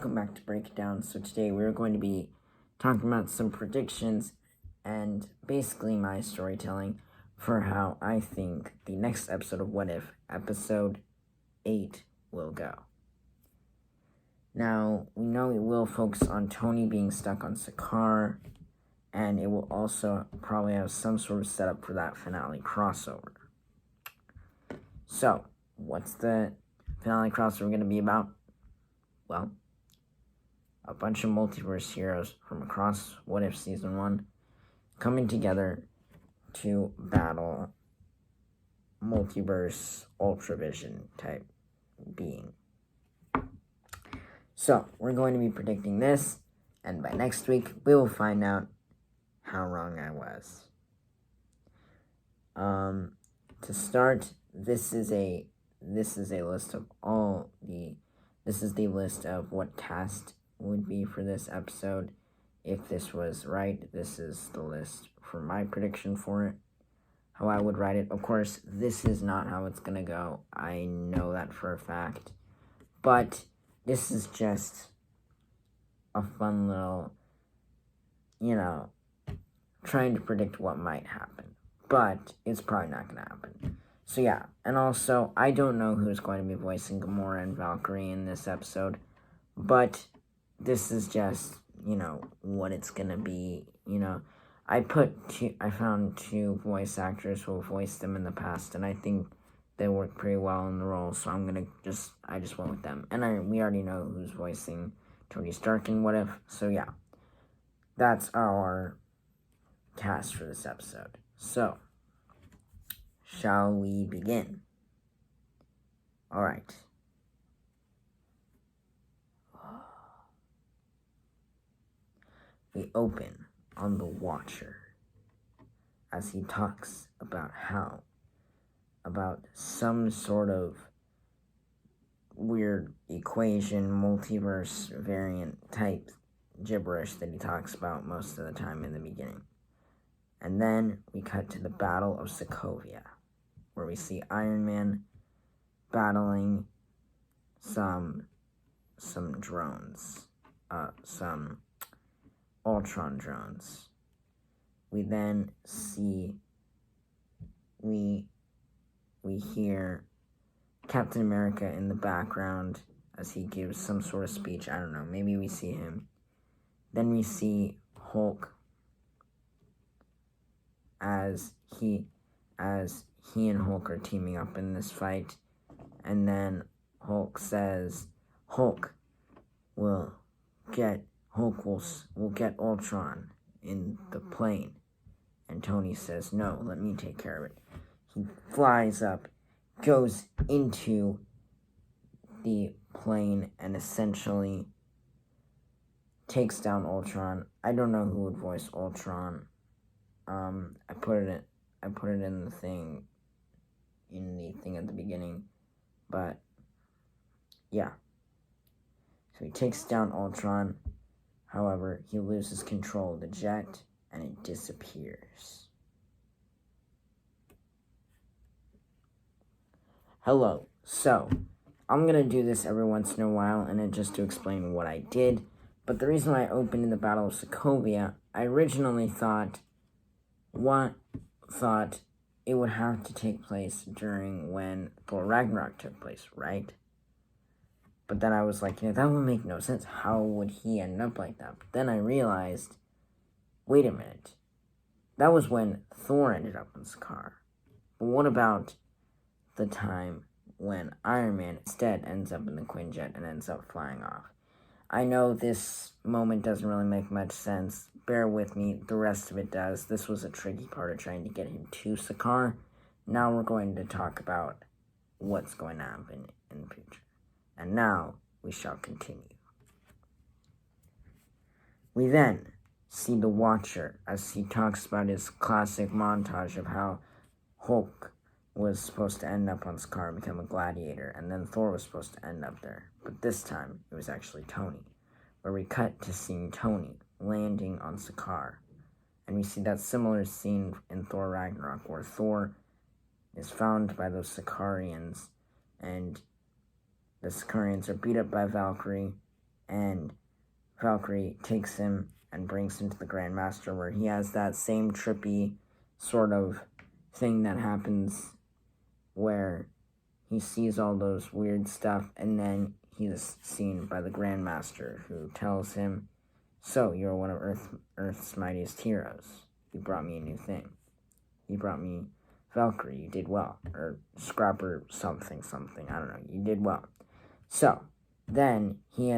welcome back to Break It Down. So today we're going to be talking about some predictions and basically my storytelling for how I think the next episode of What If, episode 8, will go. Now, we know it will focus on Tony being stuck on Sakaar, and it will also probably have some sort of setup for that finale crossover. So, what's the finale crossover going to be about? Well, a bunch of multiverse heroes from across What If Season 1 coming together to battle multiverse Ultravision type being. So, we're going to be predicting this, and by next week, we will find out how wrong I was. To start, this is the list of what cast would be for this episode. If this was right, this is the list for my prediction for it. How I would write it. Of course, this is not how it's gonna go. I know that for a fact. But this is just a fun little, trying to predict what might happen. But it's probably not gonna happen. So yeah, and also, I don't know who's going to be voicing Gamora and Valkyrie in this episode, but this is just, what it's gonna be, I found two voice actors who have voiced them in the past, and I think they work pretty well in the role, so I just went with them. And we already know who's voicing Tony Stark in What If, so yeah, that's our cast for this episode. So, shall we begin? Alright. We open on the Watcher as he talks about some sort of weird equation, multiverse variant type gibberish that he talks about most of the time in the beginning. And then we cut to the Battle of Sokovia, where we see Iron Man battling some drones, some Ultron drones. We then see, we hear Captain America in the background as he gives some sort of speech. I don't know, maybe we see him. Then we see Hulk as he and Hulk are teaming up in this fight, and then Hulk says Hulk will get Ultron in the plane, and Tony says, no, let me take care of it. He flies up, goes into the plane, and essentially takes down Ultron. I don't know who would voice Ultron. I put it in the thing at the beginning, but yeah. So he takes down Ultron. However, he loses control of the jet and it disappears. Hello. So, I'm gonna do this every once in a while, and it just to explain what I did. But the reason why I opened in the Battle of Sokovia, I originally thought it would have to take place during when Thor Ragnarok took place, right? But then I was like, that would make no sense. How would he end up like that? But then I realized, wait a minute. That was when Thor ended up in Sakaar. But what about the time when Iron Man instead ends up in the Quinjet and ends up flying off? I know this moment doesn't really make much sense. Bear with me, the rest of it does. This was a tricky part of trying to get him to Sakaar. Now we're going to talk about what's going to happen in the future. And now we shall continue. We then see the Watcher as he talks about his classic montage of how Hulk was supposed to end up on Sakaar and become a gladiator, and then Thor was supposed to end up there. But this time, it was actually Tony, where we cut to seeing Tony landing on Sakaar. And we see that similar scene in Thor Ragnarok, where Thor is found by those Sakaarians, and the Sakaarians are beat up by Valkyrie, and Valkyrie takes him and brings him to the Grandmaster, where he has that same trippy sort of thing that happens where he sees all those weird stuff, and then he's seen by the Grandmaster, who tells him, "So, you're one of Earth's mightiest heroes. You brought me a new thing. You brought me Valkyrie. You did well. Or Scrapper something. I don't know. You did well." So, then he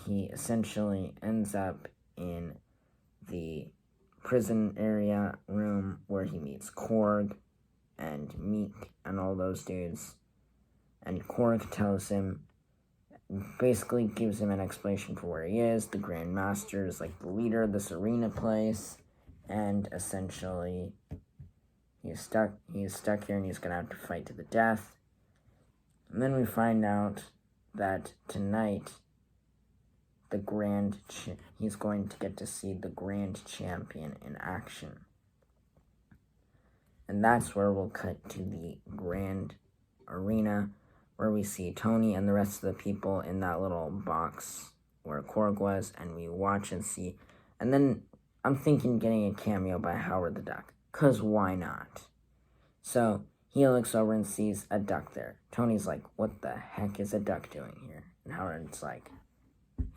essentially ends up in the prison area room where he meets Korg and Meek and all those dudes. And Korg tells him, basically gives him an explanation for where he is. The Grandmaster is like the leader of this arena place, and essentially he's stuck here and he's gonna have to fight to the death. And then we find out that tonight he's going to get to see the Grand Champion in action. And that's where we'll cut to the Grand Arena, where we see Tony and the rest of the people in that little box where Korg was, and we watch and see. And then I'm thinking getting a cameo by Howard the Duck, because why not? So he looks over and sees a duck there. Tony's like, "What the heck is a duck doing here?" And Howard's like,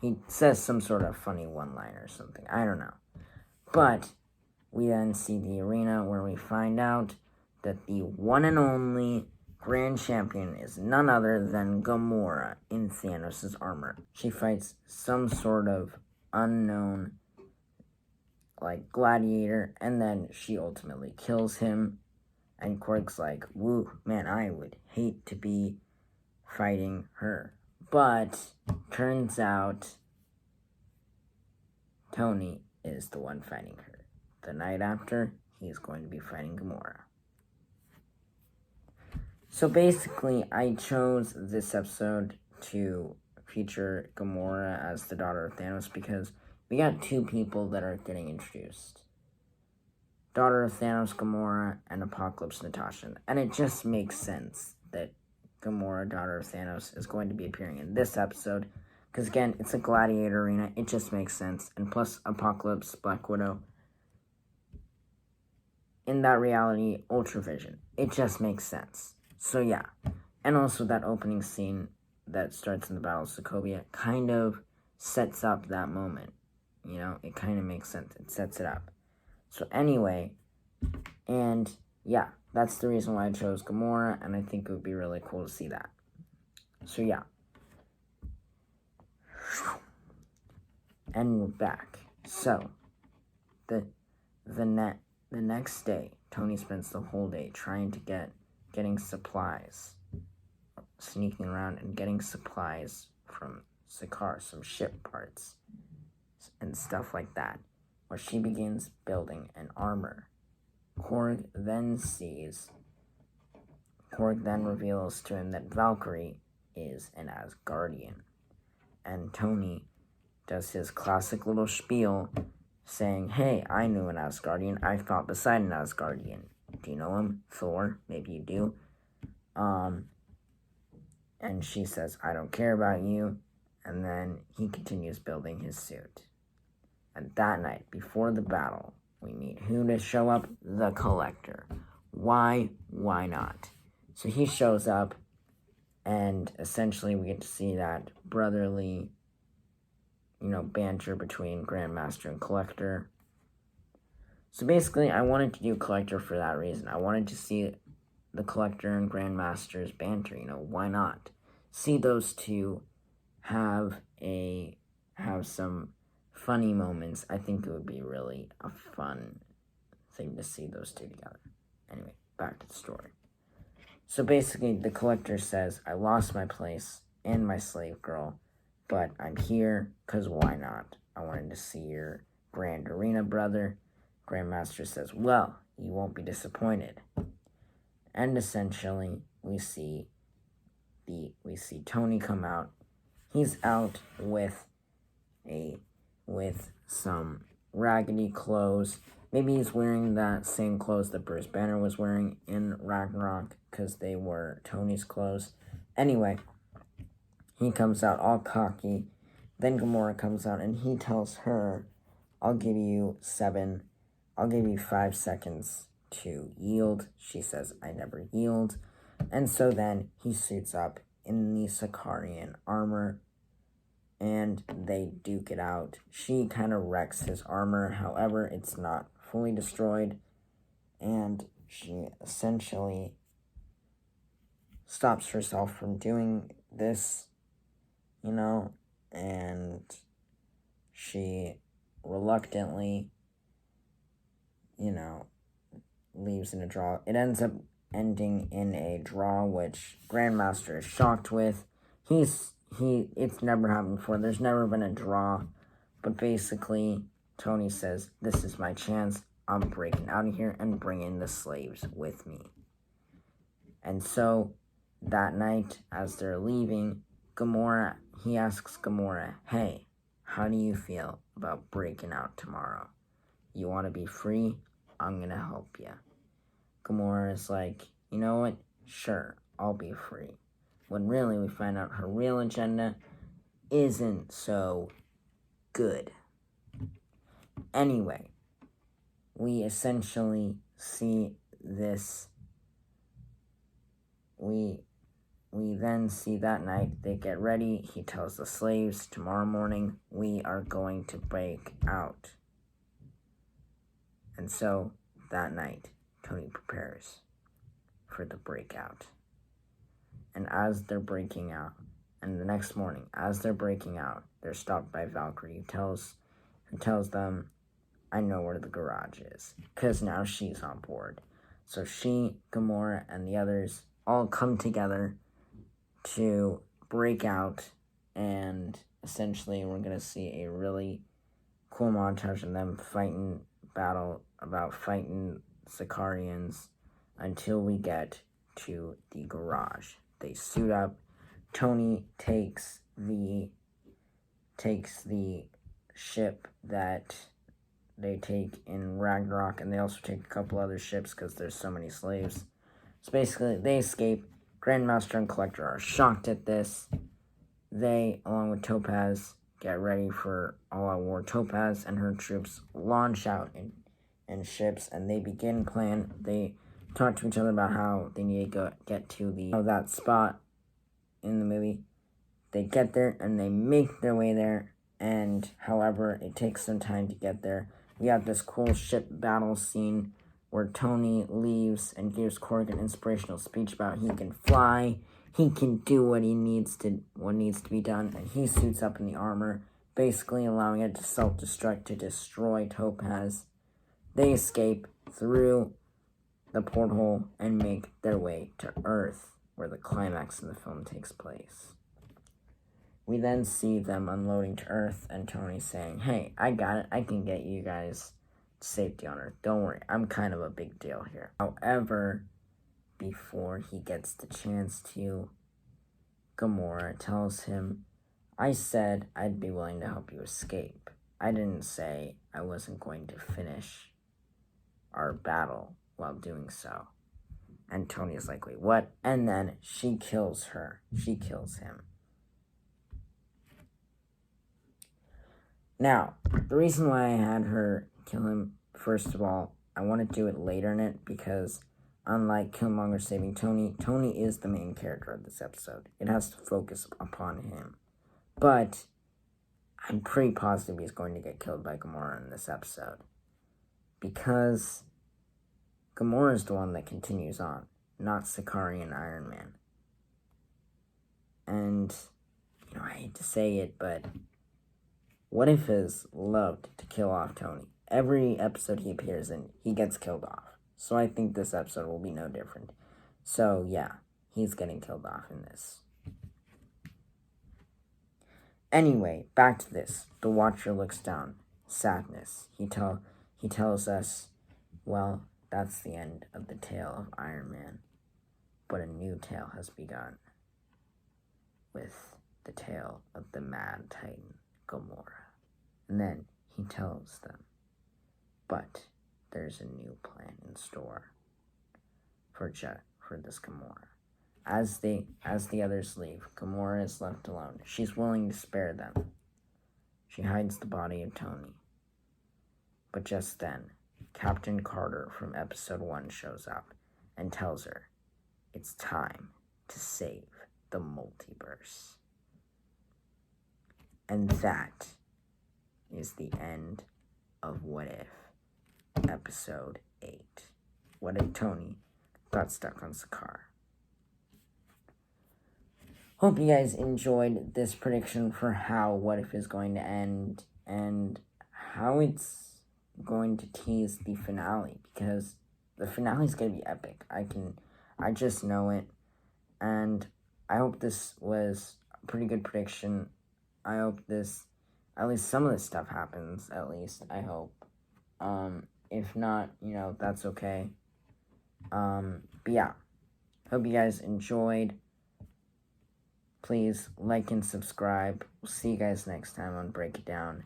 he says some sort of funny one-liner or something. I don't know. But we then see the arena where we find out that the one and only Grand Champion is none other than Gamora in Thanos' armor. She fights some sort of unknown, like, gladiator, and then she ultimately kills him. And Korg's like, "Woo, man, I would hate to be fighting her." But turns out Tony is the one fighting her. The night after, he's going to be fighting Gamora. So basically, I chose this episode to feature Gamora as the daughter of Thanos because we got two people that are getting introduced. Daughter of Thanos, Gamora, and Apocalypse Natasha. And it just makes sense that Gamora, daughter of Thanos, is going to be appearing in this episode. Because again, it's a gladiator arena. It just makes sense. And plus, Apocalypse, Black Widow. In that reality, Ultravision. It just makes sense. So yeah. And also that opening scene that starts in the Battle of Sokovia kind of sets up that moment. You know, it kind of makes sense. It sets it up. So anyway, and yeah, that's the reason why I chose Gamora, and I think it would be really cool to see that. So yeah. And we're back. So, the next day, Tony spends the whole day trying to getting supplies, sneaking around and getting supplies from Sakaar, some ship parts, and stuff like that, where she begins building an armor. Korg then reveals to him that Valkyrie is an Asgardian. And Tony does his classic little spiel saying, "Hey, I knew an Asgardian. I fought beside an Asgardian. Do you know him? Thor? Maybe you do." And she says, "I don't care about you." And then he continues building his suit. And that night, before the battle, we meet who to show up? The Collector. Why? Why not? So he shows up, and essentially we get to see that brotherly, banter between Grandmaster and Collector. So basically, I wanted to do Collector for that reason. I wanted to see the Collector and Grandmaster's banter. Why not? See those two have some funny moments. I think it would be really a fun thing to see those two together. Anyway, back to the story. So basically, the Collector says, "I lost my place and my slave girl, but I'm here because why not? I wanted to see your Grand Arena brother." Grandmaster says, "Well, you won't be disappointed." And essentially, we see Tony come out. He's out with some raggedy clothes. Maybe he's wearing that same clothes that Bruce Banner was wearing in Ragnarok because they were Tony's clothes. Anyway, He comes out all cocky. Then Gamora comes out and he tells her, I'll give you 5 seconds to yield. She says, I never yield. And so then he suits up in the Sicarian armor and they duke it out. She kind of wrecks his armor, however, it's not fully destroyed, and she essentially stops herself from doing this, and she reluctantly, leaves in a draw. It ends up ending in a draw, which Grandmaster is shocked with. It's never happened before. There's never been a draw, but basically, Tony says, this is my chance. I'm breaking out of here and bringing the slaves with me. And so, that night, as they're leaving, he asks Gamora, hey, how do you feel about breaking out tomorrow? You want to be free? I'm going to help you. Gamora is like, you know what? Sure, I'll be free. When really we find out her real agenda isn't so good. Anyway, we essentially see this. We then see that night they get ready. He tells the slaves, tomorrow morning we are going to break out. And so that night, Tony prepares for the breakout. And as they're breaking out, and the next morning, as they're breaking out, they're stopped by Valkyrie, who tells them, I know where the garage is, because now she's on board. So she, Gamora, and the others all come together to break out, and essentially we're going to see a really cool montage of them fighting Sicarians until we get to the garage. They suit up. Tony takes the ship that they take in Ragnarok, and they also take a couple other ships because there's so many slaves. So basically, they escape. Grandmaster and Collector are shocked at this. They, along with Topaz, get ready for all-out war. Topaz and her troops launch out in ships, and they begin plan. They talk to each other about how they need to get to that spot in the movie. They get there, and they make their way there, and however, it takes some time to get there. We have this cool ship battle scene where Tony leaves and gives Korg an inspirational speech about he can fly, he can do what needs to be done, and he suits up in the armor, basically allowing it to self-destruct to destroy Topaz. They escape through the porthole and make their way to Earth, where the climax of the film takes place. We then see them unloading to Earth, and Tony saying, hey, I got it, I can get you guys to safety on Earth. Don't worry, I'm kind of a big deal here. However, before he gets the chance to, Gamora tells him, I said I'd be willing to help you escape. I didn't say I wasn't going to finish our battle while doing so. And Tony is like, wait, what? And then she kills her. She kills him. Now, the reason why I had her kill him, first of all, I want to do it later in it because unlike Killmonger saving Tony, Tony is the main character of this episode. It has to focus upon him. But I'm pretty positive he's going to get killed by Gamora in this episode. Because Gamora is the one that continues on, not Sicarian Iron Man. And, I hate to say it, but what if his loved to kill off Tony? Every episode he appears in, he gets killed off. So I think this episode will be no different. So yeah, he's getting killed off in this. Anyway, back to this. The Watcher looks down. Sadness. He tells us, well, that's the end of the tale of Iron Man. But a new tale has begun. With the tale of the Mad Titan, Gamora. And then he tells them, but there's a new plan in store for this Gamora. As the others leave, Gamora is left alone. She's willing to spare them. She hides the body of Tony. But just then, Captain Carter from episode 1 shows up and tells her it's time to save the multiverse. And that is the end of What If, episode 8. What if Tony got stuck on Sakaar? Hope you guys enjoyed this prediction for how What If is going to end and how it's going to tease the finale, because the finale is going to be epic. I just know it, and I hope this was a pretty good prediction. I hope at least some of this stuff happens, at least, I hope. If not, that's okay. But yeah, hope you guys enjoyed. Please like and subscribe. We'll see you guys next time on Break It Down.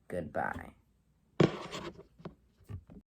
Goodbye.